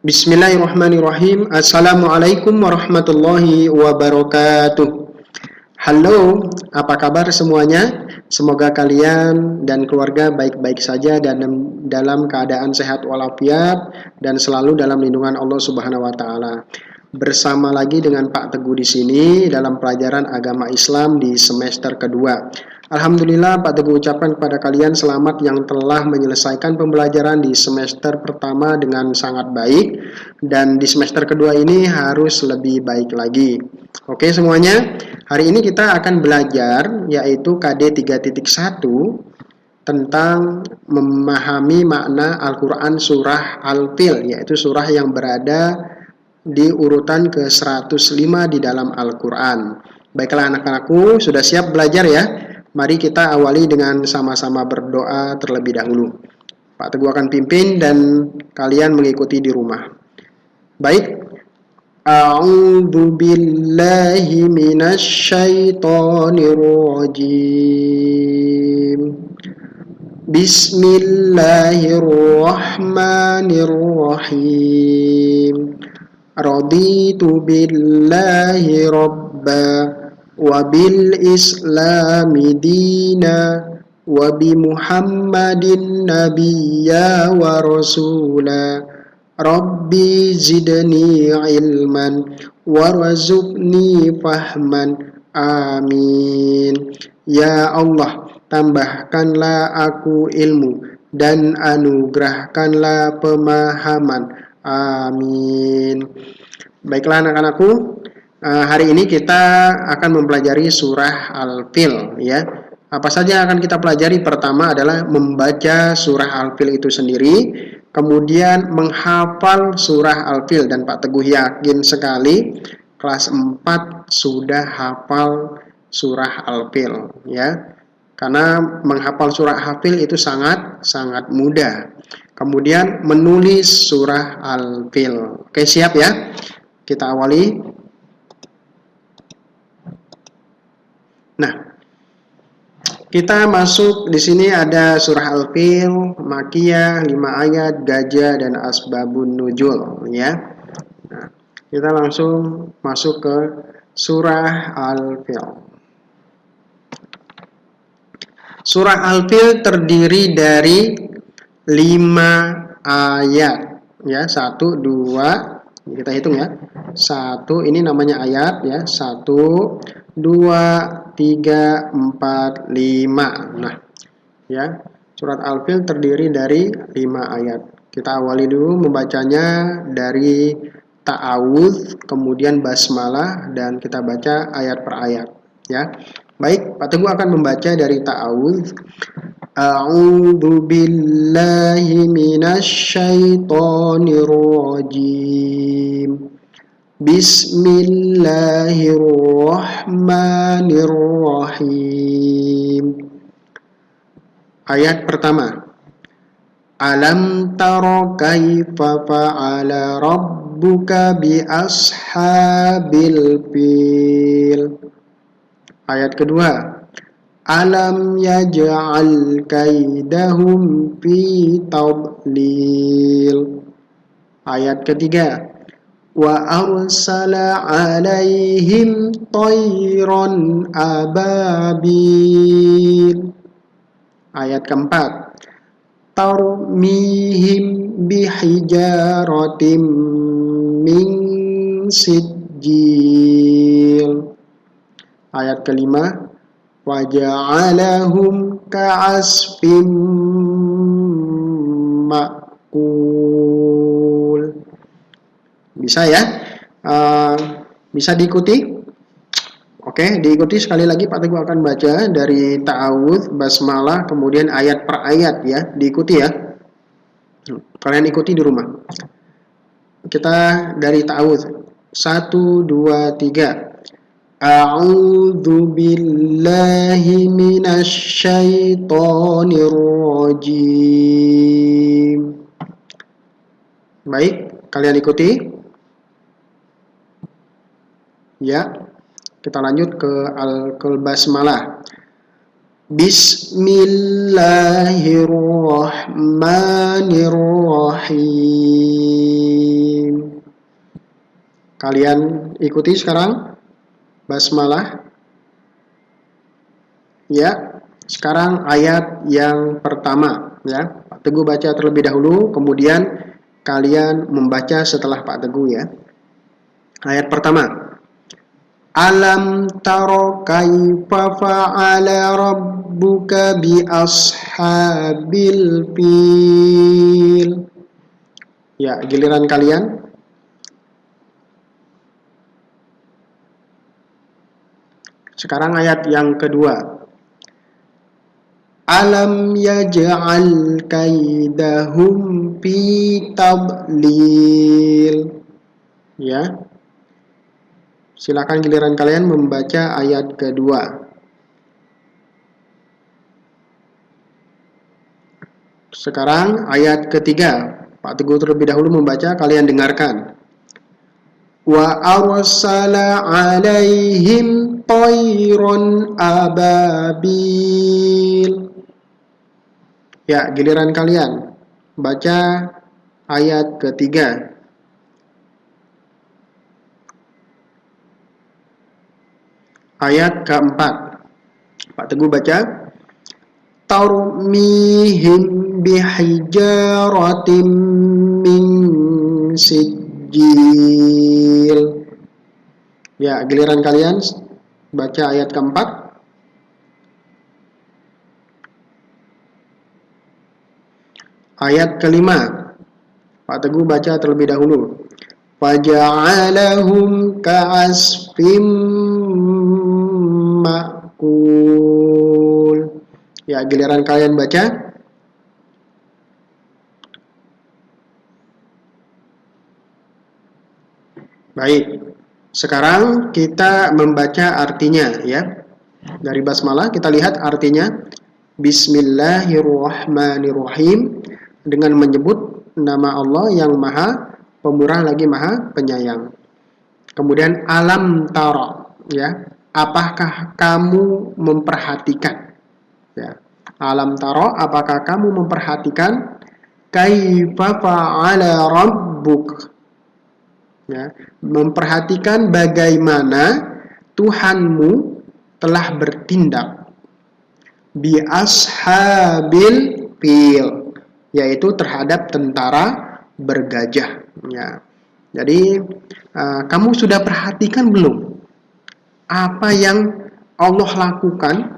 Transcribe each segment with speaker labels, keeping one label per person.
Speaker 1: Bismillahirrahmanirrahim. Assalamualaikum warahmatullahi wabarakatuh. Halo, apa kabar semuanya? Semoga kalian dan keluarga baik-baik saja dan dalam keadaan sehat walafiat dan selalu dalam lindungan Allah Subhanahu wa taala. Bersama lagi dengan Pak Teguh di sini dalam pelajaran agama Islam di semester kedua. Alhamdulillah Pak Teguh ucapkan kepada kalian selamat yang telah menyelesaikan pembelajaran di semester pertama dengan sangat baik dan di semester kedua ini harus lebih baik lagi. Oke semuanya, hari ini kita akan belajar yaitu KD 3.1 tentang memahami makna Al-Quran surah Al-Fil, yaitu surah yang berada di urutan ke-105 di dalam Al-Quran. Baiklah anak-anakku, sudah siap belajar ya? Mari kita awali dengan sama-sama berdoa terlebih dahulu. Pak Teguh akan pimpin dan kalian mengikuti di rumah. Baik. A'udzu billahi minasy syaithanir rajim. Bismillahirrahmanirrahim. Raditu billahi rabba wa bil islami dina wa bi muhammadin nabiyya wa rasula rabbi zidni ilman warzuqni fahman amin. Ya Allah, tambahkanlah aku ilmu dan anugerahkanlah pemahaman, amin. Baiklah anak-anakku, hari ini kita akan mempelajari surah Al-Fil ya. Apa saja yang akan kita pelajari? Pertama adalah membaca surah Al-Fil itu sendiri, kemudian menghafal surah Al-Fil, dan Pak Teguh yakin sekali kelas 4 sudah hafal surah Al-Fil ya. Karena menghafal surah Al-Fil itu sangat mudah. Kemudian menulis surah Al-Fil. Oke, siap ya? Kita awali. Nah, kita masuk di sini ada surah Al-Fil, Makiyah, 5 ayat, Gajah dan Asbabun Nuzul ya. Nah, kita langsung masuk ke surah Al-Fil. Surah Al-Fil terdiri dari 5 ayat ya, 1 2, kita hitung ya. 1 ini namanya ayat ya, 1 2 3 4 5. Nah, ya. Surat Al-Fil terdiri dari 5 ayat. Kita awali dulu membacanya dari ta'awudz, kemudian basmalah, dan kita baca ayat per ayat ya. Baik, Pak Teguh akan membaca dari ta'awudz. A'udzu billahi minasy syaithanir rajim. Bismillahirrahmanirrahim. Ayat pertama. Alam tara kaifa fa'ala rabbuka bi ashabil fil. Ayat kedua. Alam yaj'al kaidahum fi tadlil. Ayat ketiga. Wa arsala alaihim tayran ababil. Ayat keempat. Tarmihim bihijaratim min sijil. Ayat kelima. Waja'alahum ka'asfim ma'kul. Bisa ya? Bisa diikuti? Oke, diikuti sekali lagi. Pak Teguh akan baca dari ta'awudz, basmalah, kemudian ayat per ayat ya. Diikuti ya. Kalian ikuti di rumah. Kita dari ta'awudz. 1 2 3. A'udzu billahi minasy syaithanir rajim. Baik, kalian ikuti? Ya. Kita lanjut ke basmalah. Bismillahirrahmanirrahim. Kalian ikuti sekarang basmalah. Ya, sekarang ayat yang pertama ya. Pak Teguh baca terlebih dahulu, kemudian kalian membaca setelah Pak Teguh ya. Ayat pertama. Alam taro kaifa fa'ala rabbuka bi ashabil fil. Ya, giliran kalian. Sekarang ayat yang kedua. Alam yaj'al kaidahum fi tadlil. Ya. Silakan giliran kalian membaca ayat kedua. Sekarang ayat ketiga. Pak Teguh terlebih dahulu membaca, kalian dengarkan. Wa arsala alaihim tayron ababil. Ya, giliran kalian baca ayat ketiga. Ayat keempat. Pak Teguh baca. Tarmihim bihijaratim min sijil. Ya, giliran kalian baca ayat keempat. Ayat kelima. Pak Teguh baca terlebih dahulu. Faja'alahum ka'asfim ma'kul. Ya, giliran kalian baca. Baik. Sekarang kita membaca artinya ya. Dari basmalah kita lihat artinya. Bismillahirrahmanirrahim. Dengan menyebut nama Allah yang maha pemurah lagi maha penyayang. Kemudian alam tara ya. Apakah kamu memperhatikan? Ya. Alam tara, apakah kamu memperhatikan kaifa fa'ala rabbuk? Ya, memperhatikan bagaimana Tuhanmu telah bertindak bi ashabil fil, yaitu terhadap tentara bergajah. Ya. Jadi kamu sudah perhatikan belum apa yang Allah lakukan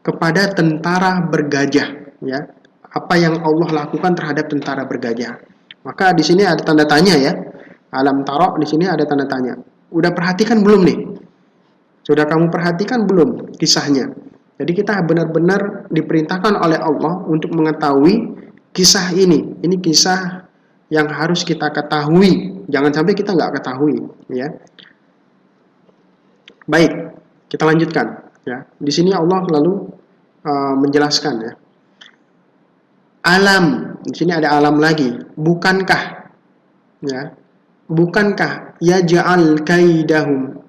Speaker 1: kepada tentara bergajah? Ya, apa yang Allah lakukan terhadap tentara bergajah? Maka di sini ada tanda tanya ya. Alam taro di sini ada tanda tanya. Udah perhatikan belum nih? Sudah kamu perhatikan belum kisahnya? Jadi kita benar-benar diperintahkan oleh Allah untuk mengetahui kisah ini. Ini kisah yang harus kita ketahui. Jangan sampai kita nggak ketahui. Ya. Baik, kita lanjutkan. Ya. Di sini Allah lalu menjelaskan ya. Alam, di sini ada alam lagi. Bukankah? Ya. Bukankah yaj'al kaidahum,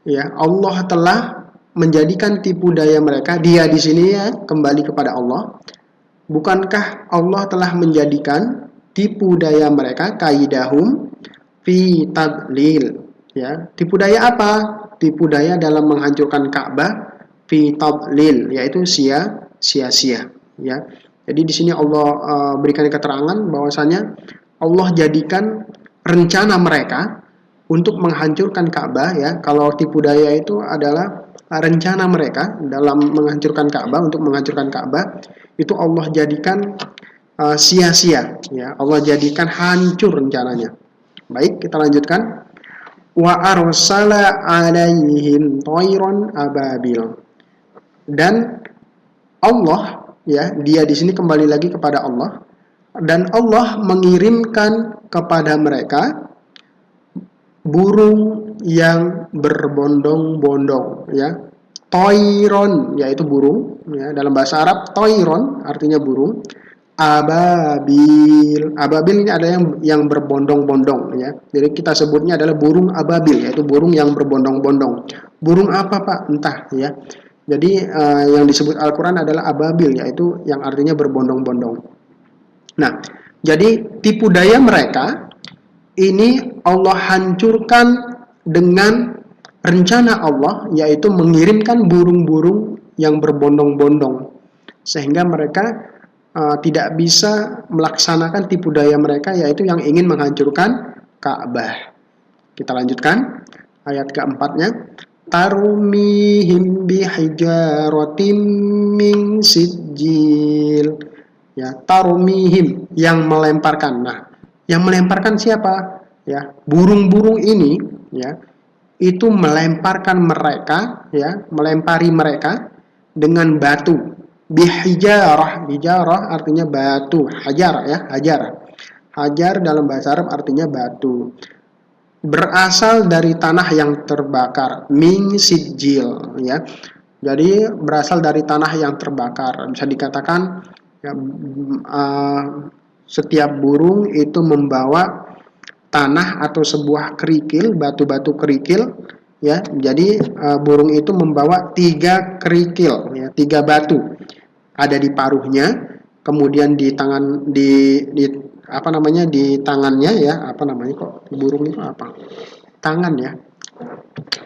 Speaker 1: ya, Allah telah menjadikan tipu daya mereka. Dia di sini ya kembali kepada Allah. Bukankah Allah telah menjadikan tipu daya mereka kaidahum fi tadlil, ya. Tipu daya apa? Tipu daya dalam menghancurkan Ka'bah fi tadlil, yaitu sia-sia, ya. Jadi di sini Allah berikan keterangan bahwasanya Allah jadikan rencana mereka untuk menghancurkan Ka'bah ya. Kalau tipu daya itu adalah rencana mereka dalam menghancurkan Ka'bah, untuk menghancurkan Ka'bah itu Allah jadikan sia-sia ya. Allah jadikan hancur rencananya. Baik, kita lanjutkan. Wa arsala alaihim thayran ababil. Dan Allah ya, dia di sini kembali lagi kepada Allah. Dan Allah mengirimkan kepada mereka burung yang berbondong-bondong ya. Toiron yaitu burung ya. Dalam bahasa Arab toiron artinya burung. Ababil. Ababil ini ada yang berbondong-bondong ya. Jadi kita sebutnya adalah burung ababil, yaitu burung yang berbondong-bondong. Burung apa Pak? Entah ya. Jadi yang disebut Al-Quran adalah ababil, yaitu yang artinya berbondong-bondong. Nah, jadi tipu daya mereka ini Allah hancurkan dengan rencana Allah, yaitu mengirimkan burung-burung yang berbondong-bondong, sehingga mereka tidak bisa melaksanakan tipu daya mereka, yaitu yang ingin menghancurkan Ka'bah. Kita lanjutkan ayat keempatnya. Tarmihim bihijaratim min sijil. Ya, tarmihim, yang melemparkan. Nah, yang melemparkan siapa? Ya, burung-burung ini, ya, itu melemparkan mereka, ya, melempari mereka dengan batu. Bihijarah, hijarah artinya batu, hajar, ya, hajar. Hajar dalam bahasa Arab artinya batu. Berasal dari tanah yang terbakar, min sijil, ya. Jadi berasal dari tanah yang terbakar. Bisa dikatakan ya, setiap burung itu membawa tanah atau sebuah kerikil, batu-batu kerikil, ya. Jadi burung itu membawa 3 kerikil, ya, 3 batu. Ada di paruhnya, kemudian di tangan di apa namanya, di tangannya, ya, apa namanya, kok burung itu apa? Tangan, ya.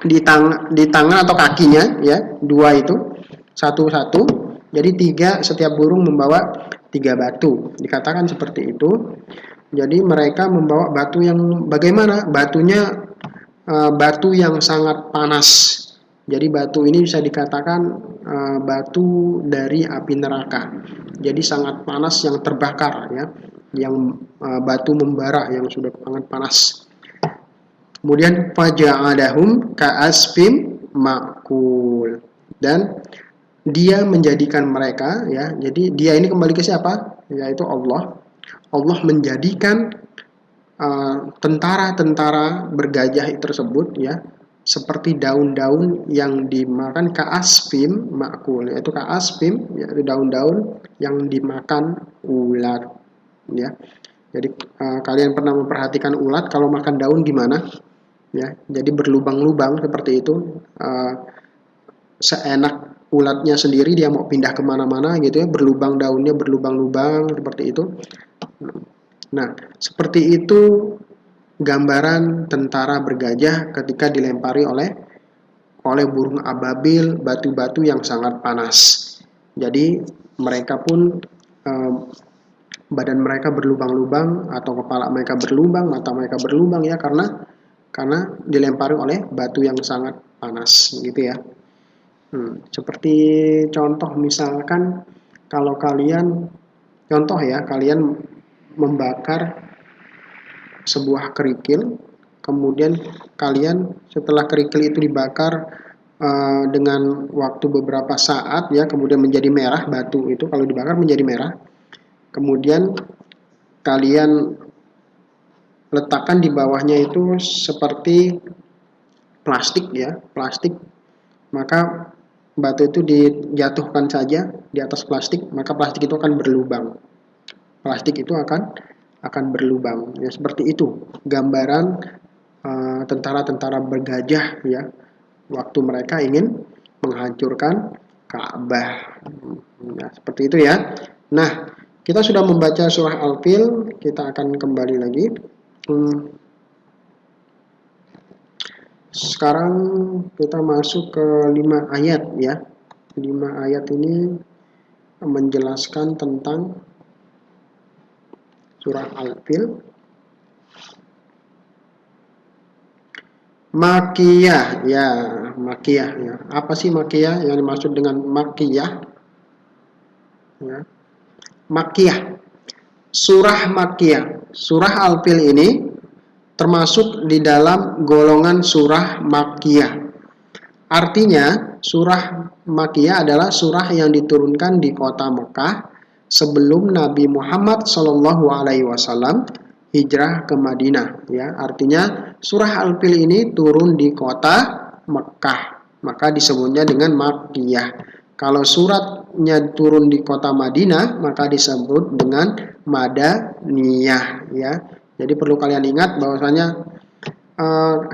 Speaker 1: Di tangan atau kakinya, ya, 2 itu, satu-satu. Jadi 3, setiap burung membawa 3 batu. Dikatakan seperti itu. Jadi mereka membawa batu yang bagaimana? Batunya batu yang sangat panas. Jadi batu ini bisa dikatakan batu dari api neraka. Jadi sangat panas, yang terbakar, ya, yang batu membara yang sudah sangat panas. Kemudian faja'alahum ka'asfim ma'kul, dan dia menjadikan mereka, ya. Jadi dia ini kembali ke siapa? Yaitu Allah. Allah menjadikan tentara-tentara bergajah tersebut, ya, seperti daun-daun yang dimakan, ka'asfim ma'kul, yaitu ka'asfim, yaitu daun-daun yang dimakan ulat, ya. Jadi kalian pernah memperhatikan ulat kalau makan daun gimana, ya? Jadi berlubang-lubang seperti itu. Seenak ulatnya sendiri, dia mau pindah kemana-mana gitu, ya, berlubang daunnya, berlubang-lubang seperti itu. Nah, seperti itu gambaran tentara bergajah ketika dilempari oleh burung ababil batu-batu yang sangat panas. Jadi mereka pun badan mereka berlubang-lubang, atau kepala mereka berlubang, mata mereka berlubang, ya, karena dilempari oleh batu yang sangat panas, gitu, ya. Seperti contoh misalkan kalau kalian, contoh, ya, kalian membakar sebuah kerikil, kemudian kalian setelah kerikil itu dibakar dengan waktu beberapa saat, ya, kemudian menjadi merah, batu itu kalau dibakar menjadi merah, kemudian kalian letakkan di bawahnya itu seperti plastik, ya, plastik, maka batu itu dijatuhkan saja di atas plastik, maka plastik itu akan berlubang. Plastik itu akan berlubang, ya, seperti itu gambaran tentara-tentara bergajah, ya, waktu mereka ingin menghancurkan Ka'bah, ya, seperti itu, ya. Nah, kita sudah membaca surah Al-Fil, kita akan kembali lagi. Sekarang kita masuk ke 5 ayat, ya. 5 ayat ini menjelaskan tentang surah Al-Fil. Makiyah, ya, makiyah, ya. Apa sih makiyah? Yang dimaksud dengan makiyah, ya. Makiyah, surah makiyah. Surah Al-Fil ini termasuk di dalam golongan surah makiyah. Artinya, surah makiyah adalah surah yang diturunkan di kota Mekah sebelum Nabi Muhammad SAW hijrah ke Madinah, ya. Artinya surah Al-Fil ini turun di kota Mekah, maka disebutnya dengan Makkiyah. Kalau suratnya turun di kota Madinah, maka disebut dengan Madaniyah, ya. Jadi perlu kalian ingat bahwasanya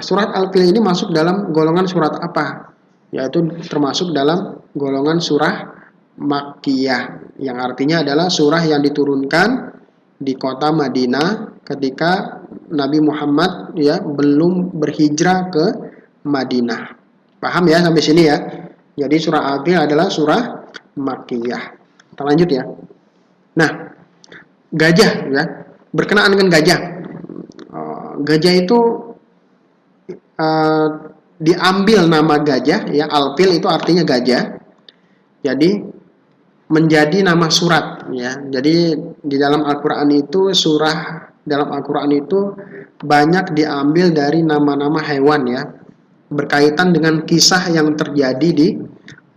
Speaker 1: surat Al-Fil ini masuk dalam golongan surat apa? Yaitu termasuk dalam golongan surah Makkiyah, yang artinya adalah surah yang diturunkan di kota Madinah ketika Nabi Muhammad ya belum berhijrah ke Madinah. Paham ya sampai sini ya? Jadi surah Al-Fil adalah surah Makkiyah. Kita lanjut ya. Nah, gajah ya, berkenaan dengan gajah. Gajah itu diambil nama gajah ya, Al-Fil itu artinya gajah. Jadi menjadi nama surat ya. Jadi di dalam Al-Qur'an itu dalam Al-Qur'an itu banyak diambil dari nama-nama hewan ya. Berkaitan dengan kisah yang terjadi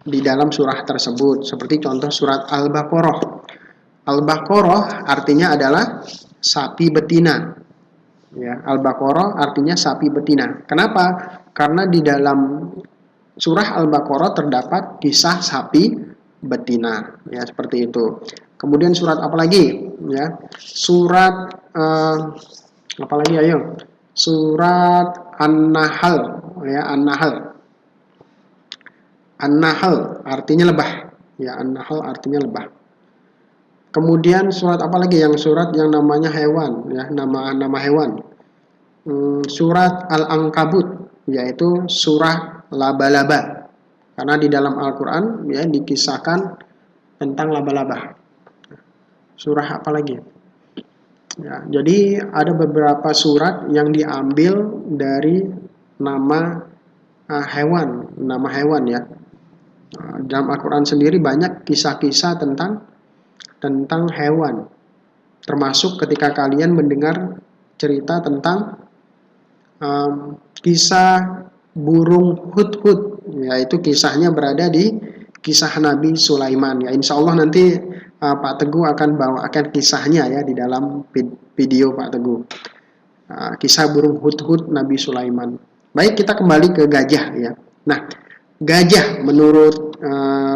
Speaker 1: di dalam surah tersebut. Seperti contoh surat Al-Baqarah. Al-Baqarah artinya adalah sapi betina. Ya, Al-Baqarah artinya sapi betina. Kenapa? Karena di dalam surah Al-Baqarah terdapat kisah sapi betina. Ya, seperti itu. Kemudian surat apa lagi? Ya, surat apa lagi ayo? Surat An-Nahl ya, An-Nahl. An-Nahl artinya lebah. Ya, An-Nahl artinya lebah. Kemudian surat apa lagi yang surat yang namanya hewan ya, nama hewan. Surat Al-Ankabut yaitu surah laba-laba. Karena di dalam Al-Qur'an ya dikisahkan tentang laba-laba. Surah apa lagi? Ya, jadi ada beberapa surat yang diambil dari nama hewan ya. Dalam Al-Qur'an sendiri banyak kisah-kisah tentang hewan. Termasuk ketika kalian mendengar cerita tentang kisah burung hudhud, yaitu kisahnya berada di kisah Nabi Sulaiman ya. Insya Allah nanti Pak Teguh akan bawakan kisahnya ya di dalam video Pak Teguh. Kisah burung hudhud Nabi Sulaiman. Baik, kita kembali ke gajah ya. Nah, gajah menurut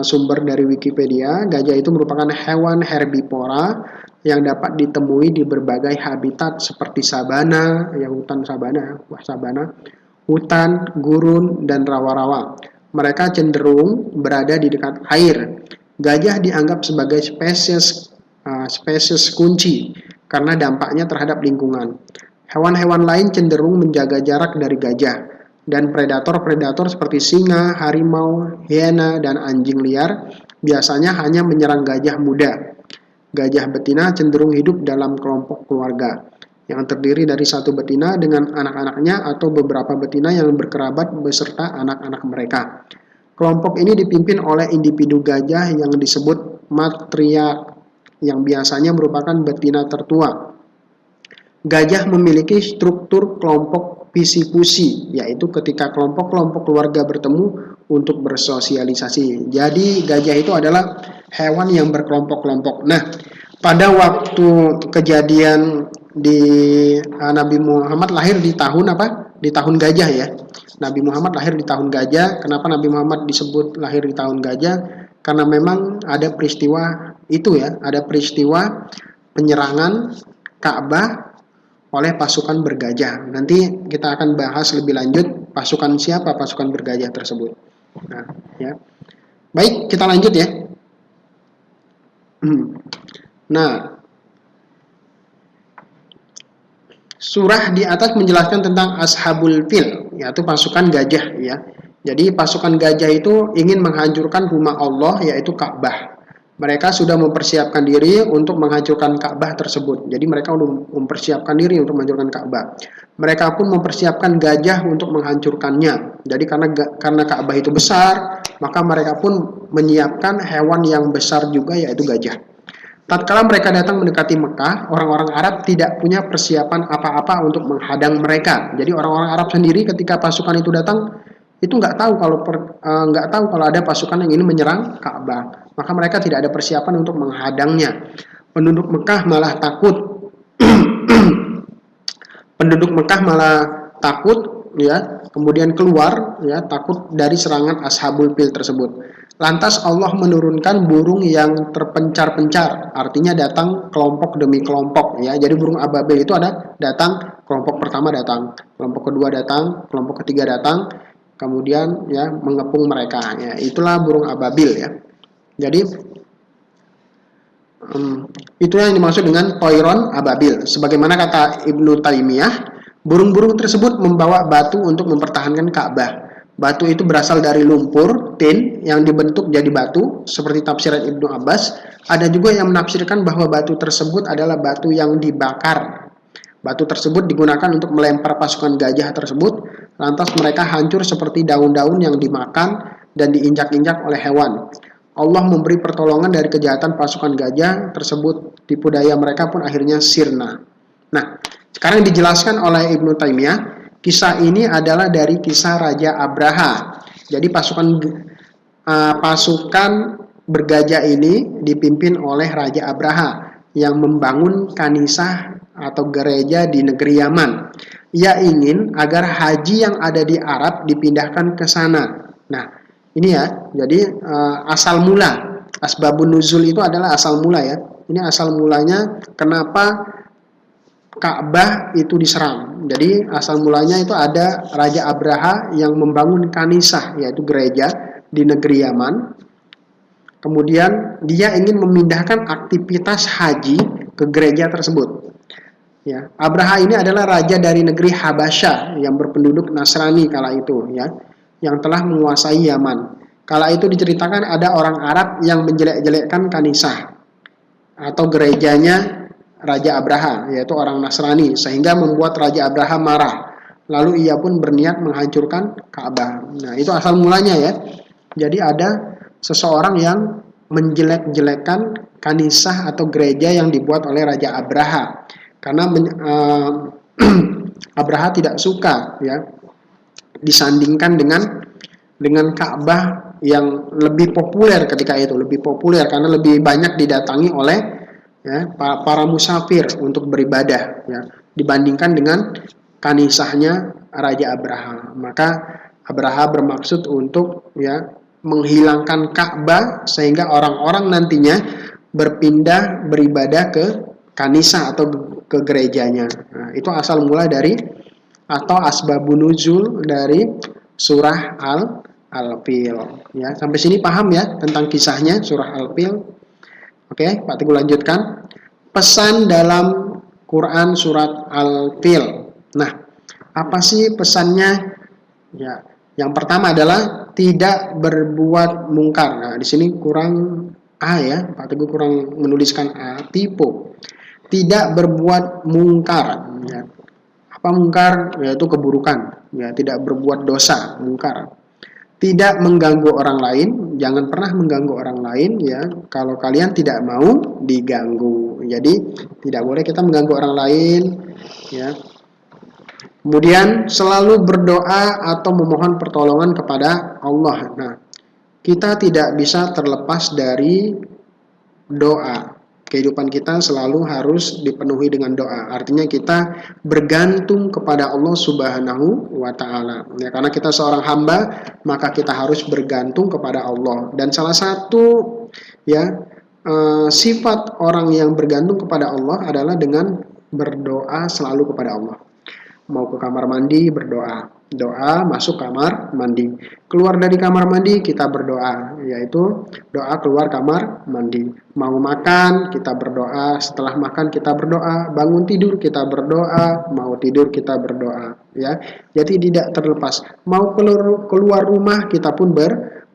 Speaker 1: sumber dari Wikipedia, gajah itu merupakan hewan herbivora yang dapat ditemui di berbagai habitat seperti sabana, ya hutan sabana, hutan, gurun, dan rawa-rawa. Mereka cenderung berada di dekat air. Gajah dianggap sebagai spesies kunci karena dampaknya terhadap lingkungan. Hewan-hewan lain cenderung menjaga jarak dari gajah, dan predator-predator seperti singa, harimau, hiena, dan anjing liar biasanya hanya menyerang gajah muda. Gajah betina cenderung hidup dalam kelompok keluarga yang terdiri dari satu betina dengan anak-anaknya atau beberapa betina yang berkerabat beserta anak-anak mereka. Kelompok ini dipimpin oleh individu gajah yang disebut matriark yang biasanya merupakan betina tertua. Gajah memiliki struktur kelompok pisi-pusi, yaitu ketika kelompok-kelompok keluarga bertemu untuk bersosialisasi. Jadi gajah itu adalah hewan yang berkelompok-kelompok. Nah, pada waktu kejadian di Nabi Muhammad lahir di tahun apa? Di tahun gajah ya. Nabi Muhammad lahir di tahun gajah. Kenapa Nabi Muhammad disebut lahir di tahun gajah? Karena memang ada peristiwa itu ya, ada peristiwa penyerangan Ka'bah oleh pasukan bergajah. Nanti kita akan bahas lebih lanjut pasukan siapa pasukan bergajah tersebut. Nah, ya. Baik, kita lanjut ya. Nah, surah di atas menjelaskan tentang Ashabul Fil, yaitu pasukan gajah ya. Jadi pasukan gajah itu ingin menghancurkan rumah Allah, yaitu Ka'bah. Mereka sudah mempersiapkan diri untuk menghancurkan Ka'bah tersebut. Jadi mereka sudah mempersiapkan diri untuk menghancurkan Ka'bah. Mereka pun mempersiapkan gajah untuk menghancurkannya. Jadi karena Ka'bah itu besar, maka mereka pun menyiapkan hewan yang besar juga, yaitu gajah. Tatkala mereka datang mendekati Mekah, orang-orang Arab tidak punya persiapan apa-apa untuk menghadang mereka. Jadi orang-orang Arab sendiri ketika pasukan itu datang, itu nggak tahu kalau ada pasukan yang ingin menyerang Ka'bah. Maka mereka tidak ada persiapan untuk menghadangnya. Penduduk Mekah malah takut. Penduduk Mekah malah takut ya, kemudian keluar ya, takut dari serangan Ashabul Fil tersebut. Lantas Allah menurunkan burung yang terpencar-pencar, artinya datang kelompok demi kelompok ya. Jadi burung ababil itu ada datang, kelompok pertama datang, kelompok kedua datang, kelompok ketiga datang, kemudian ya mengepung mereka ya. Itulah burung ababil ya. Jadi Itu yang dimaksud dengan toiron ababil. Sebagaimana kata Ibnu Taimiyah, burung-burung tersebut membawa batu untuk mempertahankan Ka'bah. Batu itu berasal dari lumpur, tin, yang dibentuk jadi batu, seperti tafsiran Ibnu Abbas. Ada juga yang menafsirkan bahwa batu tersebut adalah batu yang dibakar. Batu tersebut digunakan untuk melempar pasukan gajah tersebut, lantas mereka hancur seperti daun-daun yang dimakan dan diinjak-injak oleh hewan. Allah memberi pertolongan dari kejahatan pasukan gajah tersebut, tipu daya mereka pun akhirnya sirna. Nah, sekarang dijelaskan oleh Ibnu Taimiyah, kisah ini adalah dari kisah Raja Abraha. Jadi pasukan bergajah ini dipimpin oleh Raja Abraha yang membangun kanisah atau gereja di negeri Yaman. Ia ingin agar haji yang ada di Arab dipindahkan ke sana. Nah, ini ya, jadi asal mula, asbabun nuzul itu adalah asal mula ya. Ini asal mulanya kenapa Ka'bah itu diserang. Jadi asal mulanya itu ada Raja Abraha yang membangun kanisah, yaitu gereja di negeri Yaman. Kemudian dia ingin memindahkan aktivitas haji ke gereja tersebut. Ya, Abraha ini adalah raja dari negeri Habasyah yang berpenduduk Nasrani kala itu, ya, yang telah menguasai Yaman. Kala itu diceritakan ada orang Arab yang menjelek-jelekkan kanisah atau gerejanya Raja Abraha, yaitu orang Nasrani, sehingga membuat Raja Abraha marah. Lalu ia pun berniat menghancurkan Ka'bah. Nah, itu asal mulanya ya. Jadi ada seseorang yang menjelek-jelekkan kanisah atau gereja yang dibuat oleh Raja Abraha. Karena Abraha tidak suka ya disandingkan dengan Ka'bah yang lebih populer ketika itu, lebih populer karena lebih banyak didatangi oleh ya, para musafir untuk beribadah ya, dibandingkan dengan kanisahnya Raja Abraha. Maka Abraha bermaksud untuk ya menghilangkan Ka'bah sehingga orang-orang nantinya berpindah beribadah ke kanisah atau ke gerejanya. Nah, itu asal mula dari atau asbabun nuzul dari surah Al-Fil. Ya, sampai sini paham ya tentang kisahnya surah Al-Fil. Oke, Pak Teguh lanjutkan. Pesan dalam Quran surat Al-Fil. Nah, apa sih pesannya? Ya, yang pertama adalah tidak berbuat mungkar. Nah, di sini kurang A ya, Pak Teguh kurang menuliskan A, tipe. Tidak berbuat mungkar. Ya. Apa mungkar? Yaitu keburukan. Ya, tidak berbuat dosa, mungkar. Tidak mengganggu orang lain, jangan pernah mengganggu orang lain ya. Kalau kalian tidak mau diganggu. Jadi tidak boleh kita mengganggu orang lain ya. Kemudian selalu berdoa atau memohon pertolongan kepada Allah. Nah, kita tidak bisa terlepas dari doa. Kehidupan kita selalu harus dipenuhi dengan doa. Artinya kita bergantung kepada Allah Subhanahu wa taala. Ya, karena kita seorang hamba, maka kita harus bergantung kepada Allah. Dan salah satu ya sifat orang yang bergantung kepada Allah adalah dengan berdoa selalu kepada Allah. Mau ke kamar mandi berdoa, doa masuk kamar mandi, keluar dari kamar mandi kita berdoa, yaitu doa keluar kamar mandi. Mau makan kita berdoa, setelah makan kita berdoa, bangun tidur kita berdoa, mau tidur kita berdoa ya. Jadi tidak terlepas, mau keluar rumah kita pun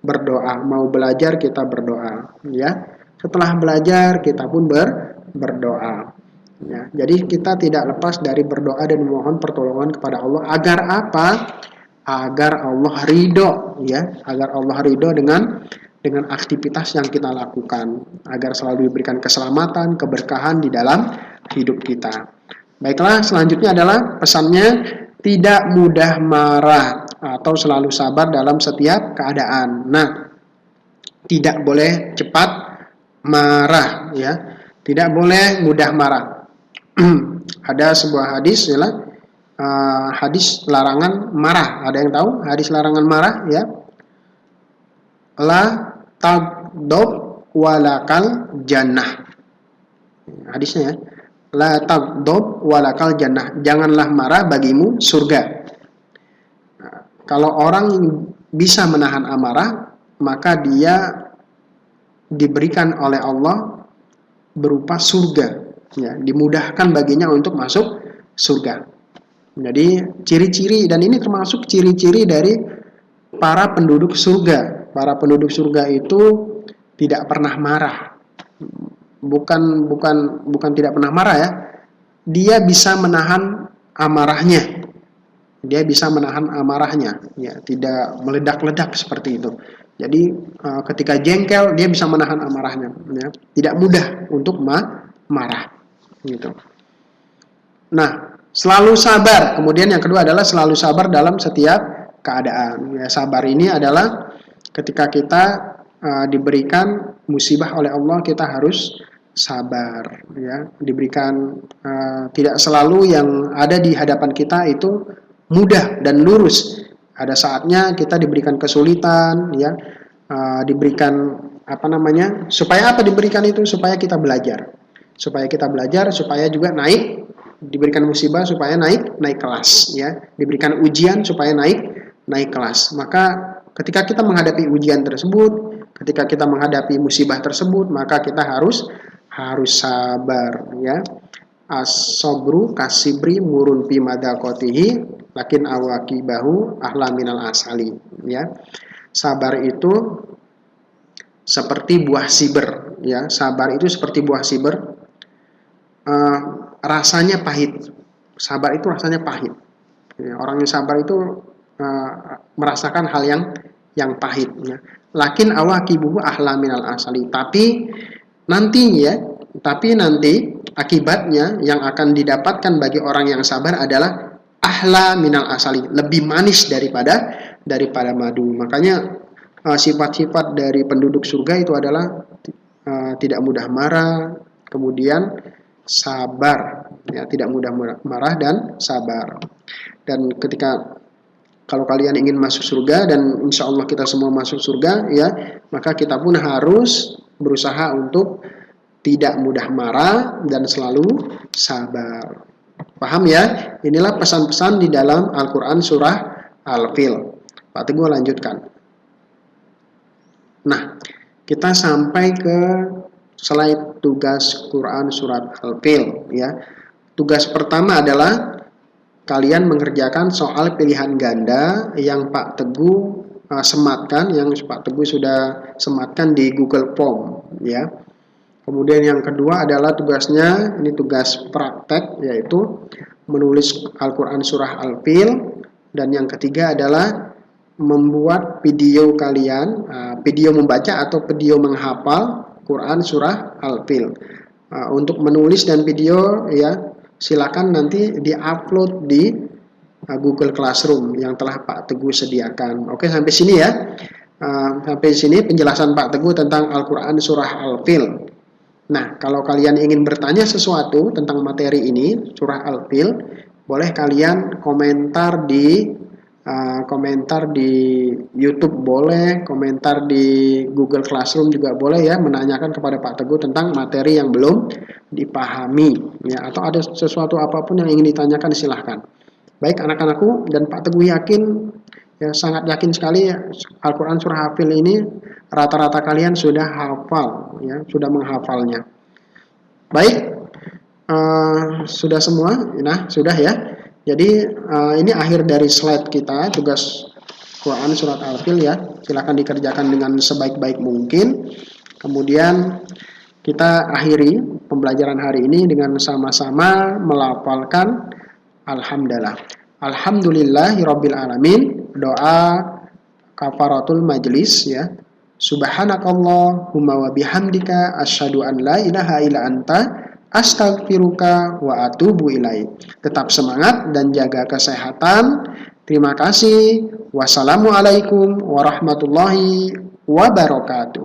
Speaker 1: berdoa, mau belajar kita berdoa ya, setelah belajar kita pun berdoa. Ya, jadi kita tidak lepas dari berdoa dan memohon pertolongan kepada Allah agar apa? Agar Allah ridho, ya, agar Allah ridho dengan aktivitas yang kita lakukan, agar selalu diberikan keselamatan, keberkahan di dalam hidup kita. Baiklah, selanjutnya adalah pesannya tidak mudah marah atau selalu sabar dalam setiap keadaan. Nah, tidak boleh cepat marah, ya, tidak boleh mudah marah. Ada sebuah hadis ialah hadis larangan marah. Ada yang tahu hadis larangan marah ya? La tagdob walakal jannah. Hadisnya ya. La tagdob walakal jannah. Janganlah marah bagimu surga. Nah, kalau orang bisa menahan amarah, maka dia diberikan oleh Allah berupa surga, ya, dimudahkan baginya untuk masuk surga. Jadi ciri-ciri, dan ini termasuk ciri-ciri dari para penduduk surga. Para penduduk surga itu tidak pernah marah. Bukan tidak pernah marah ya. Dia bisa menahan amarahnya. Dia bisa menahan amarahnya, ya, tidak meledak-ledak seperti itu. Jadi ketika jengkel dia bisa menahan amarahnya, ya. Tidak mudah untuk marah, gitu. Nah, selalu sabar. Kemudian yang kedua adalah selalu sabar dalam setiap keadaan. Ya, sabar ini adalah ketika kita diberikan musibah oleh Allah, kita harus sabar, ya. Diberikan tidak selalu yang ada di hadapan kita itu mudah dan lurus. Ada saatnya kita diberikan kesulitan, ya, diberikan supaya apa diberikan itu? Supaya kita belajar, supaya juga naik, diberikan musibah supaya naik kelas, ya, diberikan ujian supaya naik kelas. Maka ketika kita menghadapi ujian tersebut, ketika kita menghadapi musibah tersebut, maka kita harus sabar, ya. As-sabru kasibri murun fi madaqatihi lakin awaqibahu ahla minal asali, ya. Sabar itu seperti buah siber, ya. Sabar itu seperti buah siber, rasanya pahit. Sabar itu rasanya pahit, ya. Orang yang sabar itu merasakan hal yang pahit, ya. Lakin awaqibuhu ahla minal asali, tapi nanti akibatnya yang akan didapatkan bagi orang yang sabar adalah ahla minal asali, lebih manis daripada madu. Makanya sifat-sifat dari penduduk surga itu adalah tidak mudah marah, kemudian sabar, ya, tidak mudah marah dan sabar. Dan kalau kalian ingin masuk surga, dan insya Allah kita semua masuk surga, ya, maka kita pun harus berusaha untuk tidak mudah marah dan selalu sabar. Paham ya? Inilah pesan-pesan di dalam Al-Quran surah Al-Fil. Pak Teguh lanjutkan. Nah, kita sampai ke slide tugas Quran surat Al-Fil, ya. Tugas pertama adalah kalian mengerjakan soal pilihan ganda yang Pak Teguh sematkan, yang Pak Teguh sudah sematkan di Google Form, ya. Kemudian yang kedua adalah tugasnya, ini tugas praktek, yaitu menulis Al-Quran surah Al-Fil. Dan yang ketiga adalah membuat video kalian, video membaca atau video menghafal Quran surah Al-Fil. Untuk menulis dan video, ya, silakan nanti di-upload di Google Classroom yang telah Pak Teguh sediakan. Oke, sampai sini ya. Sampai sini penjelasan Pak Teguh tentang Al-Quran surah Al-Fil. Nah, kalau kalian ingin bertanya sesuatu tentang materi ini, surah Al-Fil, boleh kalian komentar di YouTube, boleh komentar di Google Classroom juga boleh, ya, menanyakan kepada Pak Teguh tentang materi yang belum dipahami, ya, atau ada sesuatu apapun yang ingin ditanyakan, silahkan. Baik anak-anakku, dan Pak Teguh yakin, ya, sangat yakin sekali, ya, Al-Quran surah Al-Fil ini rata-rata kalian sudah hafal, ya, sudah menghafalnya. Baik, sudah semua, nah sudah ya. Jadi ini akhir dari slide kita, tugas Quran surat Al-Fil, ya. Silakan dikerjakan dengan sebaik-baik mungkin. Kemudian kita akhiri pembelajaran hari ini dengan sama-sama melafalkan Alhamdulillah. Alhamdulillahirabbil alamin. Doa kafaratul majlis, ya. Subhanakallahumma wa bihamdika asyhadu an la ilaha illa anta astaghfiruka wa atubu ilaik. Tetap semangat dan jaga kesehatan. Terima kasih. Wassalamualaikum warahmatullahi wabarakatuh.